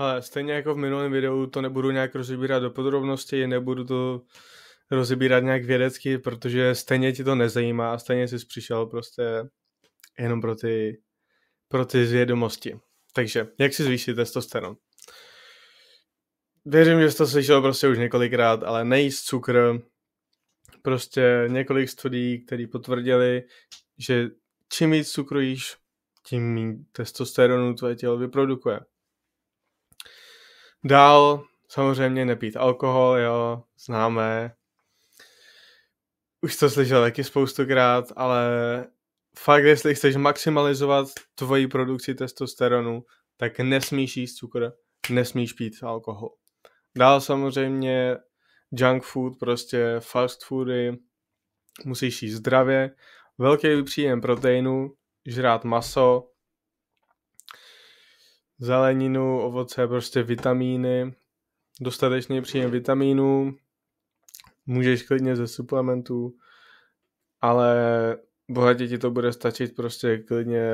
Ale stejně jako v minulém videu to nebudu nějak rozebírat do podrobností, nebudu to rozebírat nějak vědecky, protože stejně ti to nezajímá a stejně jsi přišel prostě jenom pro ty zvědomosti. Takže, jak si zvýšit testosteron? Věřím, že jsi to slyšel prostě už několikrát, ale nejíst cukr, prostě několik studií, které potvrdili, že čím víc cukru jíš, tím méně testosteronu tvoje tělo vyprodukuje. Dál samozřejmě nepít alkohol, jo, známé. Už to slyšel taky spoustukrát, ale fakt, jestli chceš maximalizovat tvoji produkci testosteronu, tak nesmíš jíst cukr, nesmíš pít alkohol. Dál samozřejmě junk food, prostě fast foody, musíš jíst zdravě, velký příjem proteinu, žrát maso, zeleninu, ovoce, prostě vitamíny, dostatečný příjem vitamínů, můžeš klidně ze suplementů, ale bohatě ti to bude stačit prostě klidně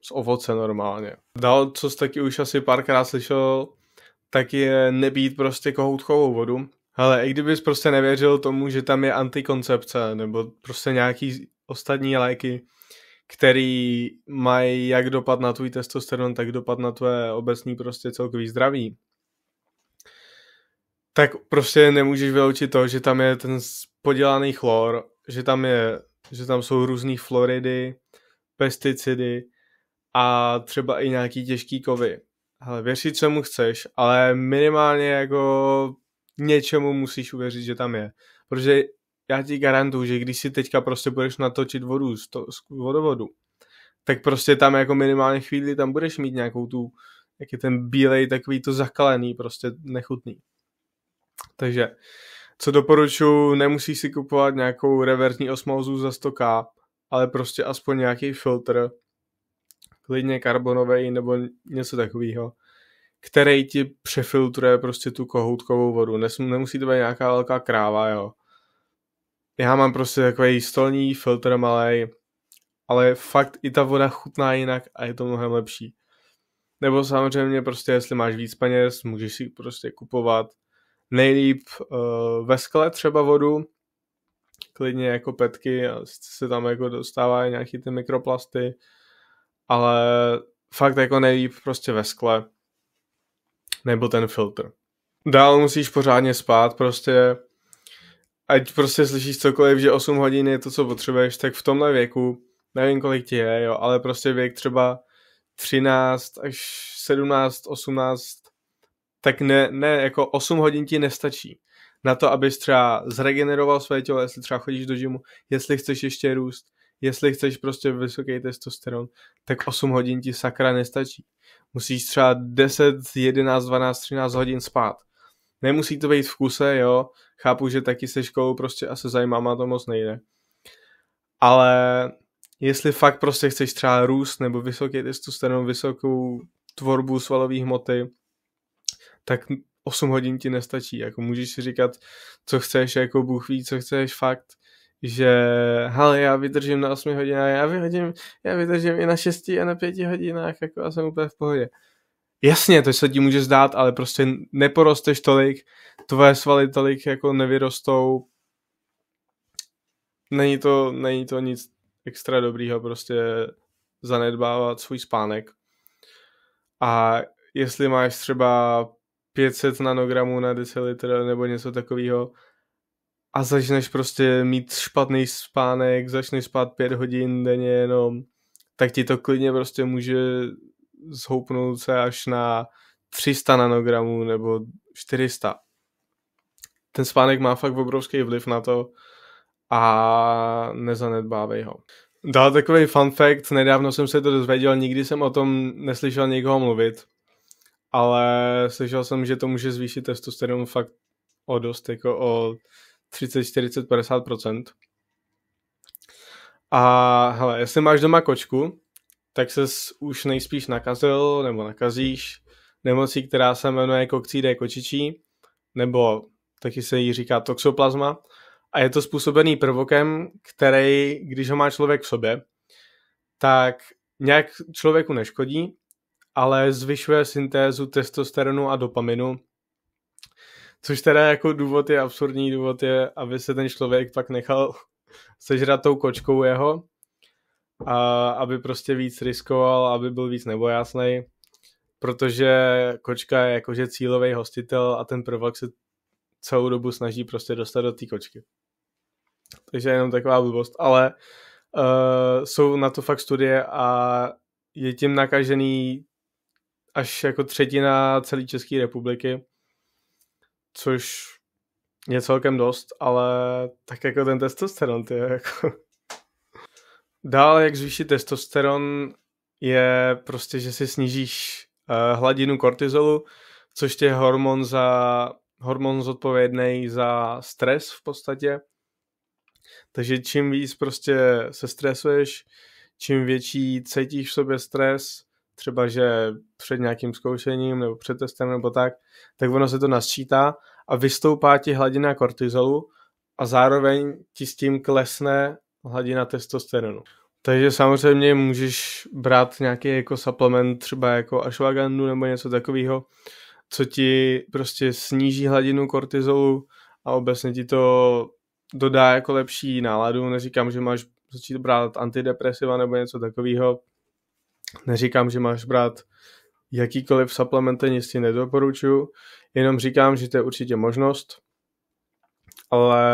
z ovoce normálně. Dál, co jsi taky už asi párkrát slyšel, tak je nepít prostě kohoutkovou vodu. Ale i kdybys prostě nevěřil tomu, že tam je antikoncepce nebo prostě nějaký ostatní léky, který mají jak dopad na tvůj testosteron, tak dopad na tvoje obecní prostě celkový zdraví, tak prostě nemůžeš vyloučit to, že tam je ten podělaný chlor, že tam jsou různý fluoridy, pesticidy a třeba i nějaký těžký kovy. Hele, věř si, čemu chceš, ale minimálně jako něčemu musíš uvěřit, že tam je. Protože já ti garantuju, že když si teďka prostě budeš natočit vodu z vodovodu, tak prostě tam jako minimálně chvíli tam budeš mít nějakou tu, jak je ten bílej, takový to zakalený, prostě nechutný. Takže, co doporučuji, nemusíš si kupovat nějakou reverzní osmózu za 100k, ale prostě aspoň nějaký filtr, klidně karbonový nebo něco takového, který ti přefiltruje prostě tu kohoutkovou vodu. Nemusí to být nějaká velká kráva, jo. Já mám prostě takový stolní filtr malej, ale fakt i ta voda chutná jinak a je to mnohem lepší. Nebo samozřejmě prostě, jestli máš víc peněz, můžeš si prostě kupovat nejlíp ve skle třeba vodu, klidně jako petky, a se tam jako dostávají nějaký ty mikroplasty, ale fakt jako nejlíp prostě ve skle, nebo ten filtr. Dál musíš pořádně spát, prostě ať prostě slyšíš cokoliv, že 8 hodin je to, co potřebuješ, tak v tomhle věku, nevím kolik ti je, jo, ale prostě věk třeba 13 až 17, 18, tak ne, jako 8 hodin ti nestačí na to, abys třeba zregeneroval své tělo, jestli třeba chodíš do gymu, jestli chceš ještě růst, jestli chceš prostě vysoký testosteron, tak 8 hodin ti sakra nestačí. Musíš třeba 10, 11, 12, 13 hodin spát. Nemusí to být v kuse, jo, chápu, že taky se školou prostě a se zajímá, to moc nejde. Ale jestli fakt prostě chceš třeba růst nebo vysoký testosteron, vysokou tvorbu svalové hmoty, tak 8 hodin ti nestačí. Jako můžeš si říkat, co chceš, jako Bůh ví, co chceš fakt, že hele, já vydržím na 8 hodinách, já vydržím i na 6 a na 5 hodinách, jako já jsem úplně v pohodě. Jasně, to se ti může zdát, ale prostě neporosteš tolik, tvoje svaly tolik jako nevyrostou. Není to nic extra dobrýho, prostě zanedbávat svůj spánek. A jestli máš třeba 500 nanogramů na decilitr nebo něco takového a začneš prostě mít špatný spánek, začneš spát 5 hodin denně jenom, tak ti to klidně prostě může zhoupnout se až na 300 nanogramů nebo 400. Ten spánek má fakt obrovský vliv na to a nezanedbávej ho. Dál takový fun fact, nedávno jsem se to dozvěděl, nikdy jsem o tom neslyšel někoho mluvit, ale slyšel jsem, že to může zvýšit testosteron fakt o dost, jako o 30, 40, 50%. A hele, jestli máš doma kočku, tak ses už nejspíš nakazil nebo nakazíš nemocí, která se jmenuje kokcídie kočičí, nebo taky se jí říká toxoplazma. A je to způsobený prvokem, který, když ho má člověk v sobě, tak nějak člověku neškodí, ale zvyšuje syntézu testosteronu a dopaminu, což teda jako důvod je absurdní, důvod je, aby se ten člověk pak nechal sežrat tou kočkou jeho, a aby prostě víc riskoval, aby byl víc nebojásnej, protože kočka je jakože cílový hostitel a ten prvok se celou dobu snaží prostě dostat do té kočky. Takže jenom taková blbost, ale jsou na to fakt studie a je tím nakažený až jako 1/3 celé České republiky, což je celkem dost, ale tak jako ten testosteron, ty jako... Dále, jak zvýšit testosteron, je prostě, že si snížíš hladinu kortizolu, což je hormon zodpovědný za stres v podstatě. Takže čím víc prostě se stresuješ, čím větší cítíš v sobě stres, třeba že před nějakým zkoušením nebo před testem nebo tak ono se to nasčítá a vystoupá ti hladina kortizolu a zároveň ti s tím klesne hladina testosteronu. Takže samozřejmě můžeš brát nějaký jako supplement, třeba jako ashwagandu nebo něco takového, co ti prostě sníží hladinu kortizolu a obecně ti to dodá jako lepší náladu. Neříkám, že máš začít brát antidepresiva nebo něco takového. Neříkám, že máš brát jakýkoliv supplementy, nic ti nedoporučuju. Jenom říkám, že to je určitě možnost, ale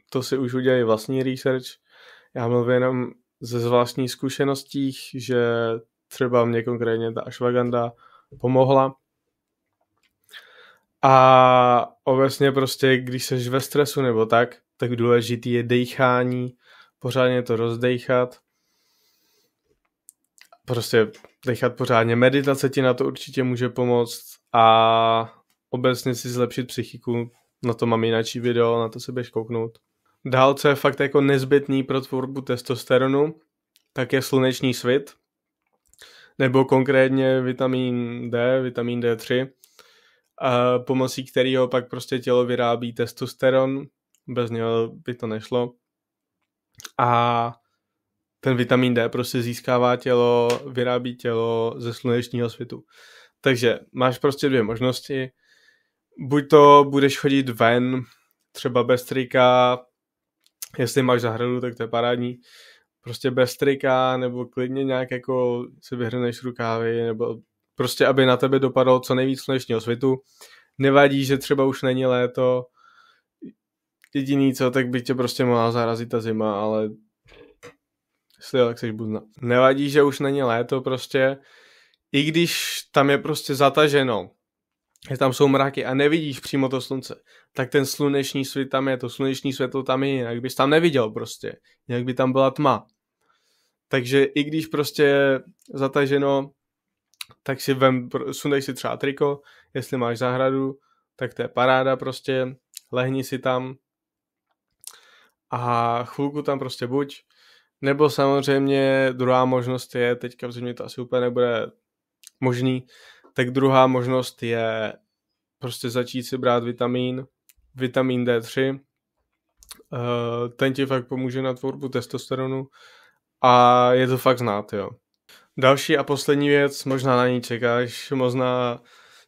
to si už udělej vlastní research. Já mluvím jenom ze zvláštních zkušeností, že třeba mě konkrétně ta ashwagandha pomohla. A obecně prostě, když seš ve stresu nebo tak důležitý je dejchání, pořádně to rozdejchat. Prostě dechat pořádně. Meditace ti na to určitě může pomoct a obecně si zlepšit psychiku. Na to mám jináčí video, na to se běž kouknout. Dál, co je fakt jako nezbytný pro tvorbu testosteronu, tak je slunečný svit, nebo konkrétně vitamin D, vitamin D3, pomocí kterého pak prostě tělo vyrábí testosteron, bez něho by to nešlo. A ten vitamin D prostě získává tělo, vyrábí tělo ze slunečního svitu. Takže máš prostě dvě možnosti. Buď to budeš chodit ven, třeba bez trika, jestli máš zahradu, tak to je parádní. Prostě bez trika, nebo klidně nějak jako si vyhrneš rukávy, nebo prostě, aby na tebe dopadlo co nejvíc slunečního svitu. Nevadí, že třeba už není léto. Jediný co, tak by tě prostě mohla zarazit ta zima, ale jestli jo, tak seš budna. Nevadí, že už není léto prostě. I když tam je prostě zataženo, že tam jsou mraky a nevidíš přímo to slunce, tak ten sluneční svit tam je, to sluneční světlo tam je, jinak bys tam neviděl prostě. Jinak by tam byla tma. Takže i když prostě je zataženo, tak si sundej si třeba triko, jestli máš zahradu, tak to je paráda prostě, lehni si tam a chvilku tam prostě buď. Nebo samozřejmě druhá možnost je, teďka v zimě to asi úplně nebude možný, tak druhá možnost je prostě začít si brát vitamin D3. Ten ti fakt pomůže na tvorbu testosteronu a je to fakt znát, jo. Další a poslední věc, možná na ní čekáš, možná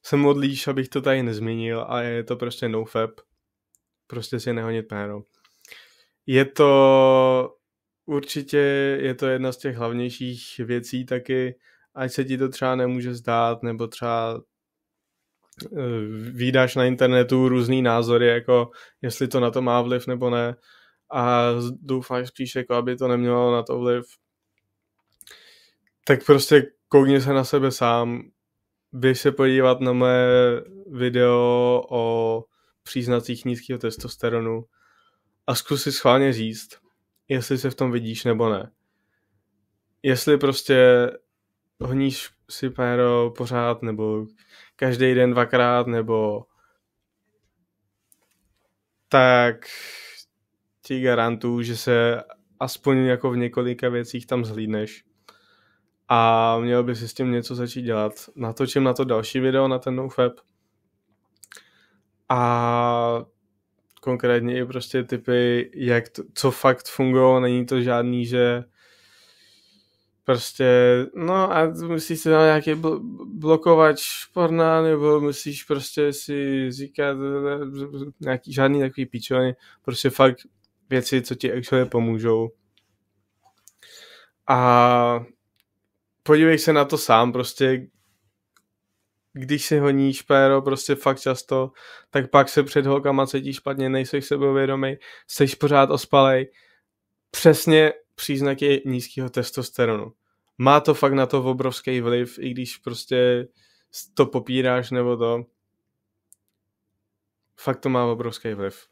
se modlíš, abych to tady nezmínil, a je to prostě nofap. Prostě si nehonit péro. Určitě je to jedna z těch hlavnějších věcí taky, ať se ti to třeba nemůže zdát, nebo třeba vídáš na internetu různý názory, jako jestli to na to má vliv nebo ne, a doufáš spíš, jako aby to nemělo na to vliv, tak prostě koukni se na sebe sám, běž se podívat na mé video o příznacích nízkého testosteronu a zkus si schválně říct, jestli se v tom vidíš nebo ne. Jestli prostě honíš si péro pořád, nebo každý den 2krát, nebo tak ti garantuju, že se aspoň jako v několika věcích tam zhlídneš. A měl by si s tím něco začít dělat. Natočím na to další video, na ten nofap. A konkrétně i prostě typy, co fakt fungují. Není to žádný, že Prostě, no a musíš si tam nějaký blokovač porna, nebo musíš prostě si říkat nějaký žádný takový píčoviny, prostě fakt věci, co ti actually pomůžou. A podívej se na to sám, prostě když si honíš péro prostě fakt často, tak pak se před holkama cítíš špatně, nejseš sebevědomý, jsi pořád ospalej. Přesně příznaky nízkého testosteronu. Má to fakt na to obrovský vliv, i když prostě to popíráš nebo to. Fakt to má obrovský vliv.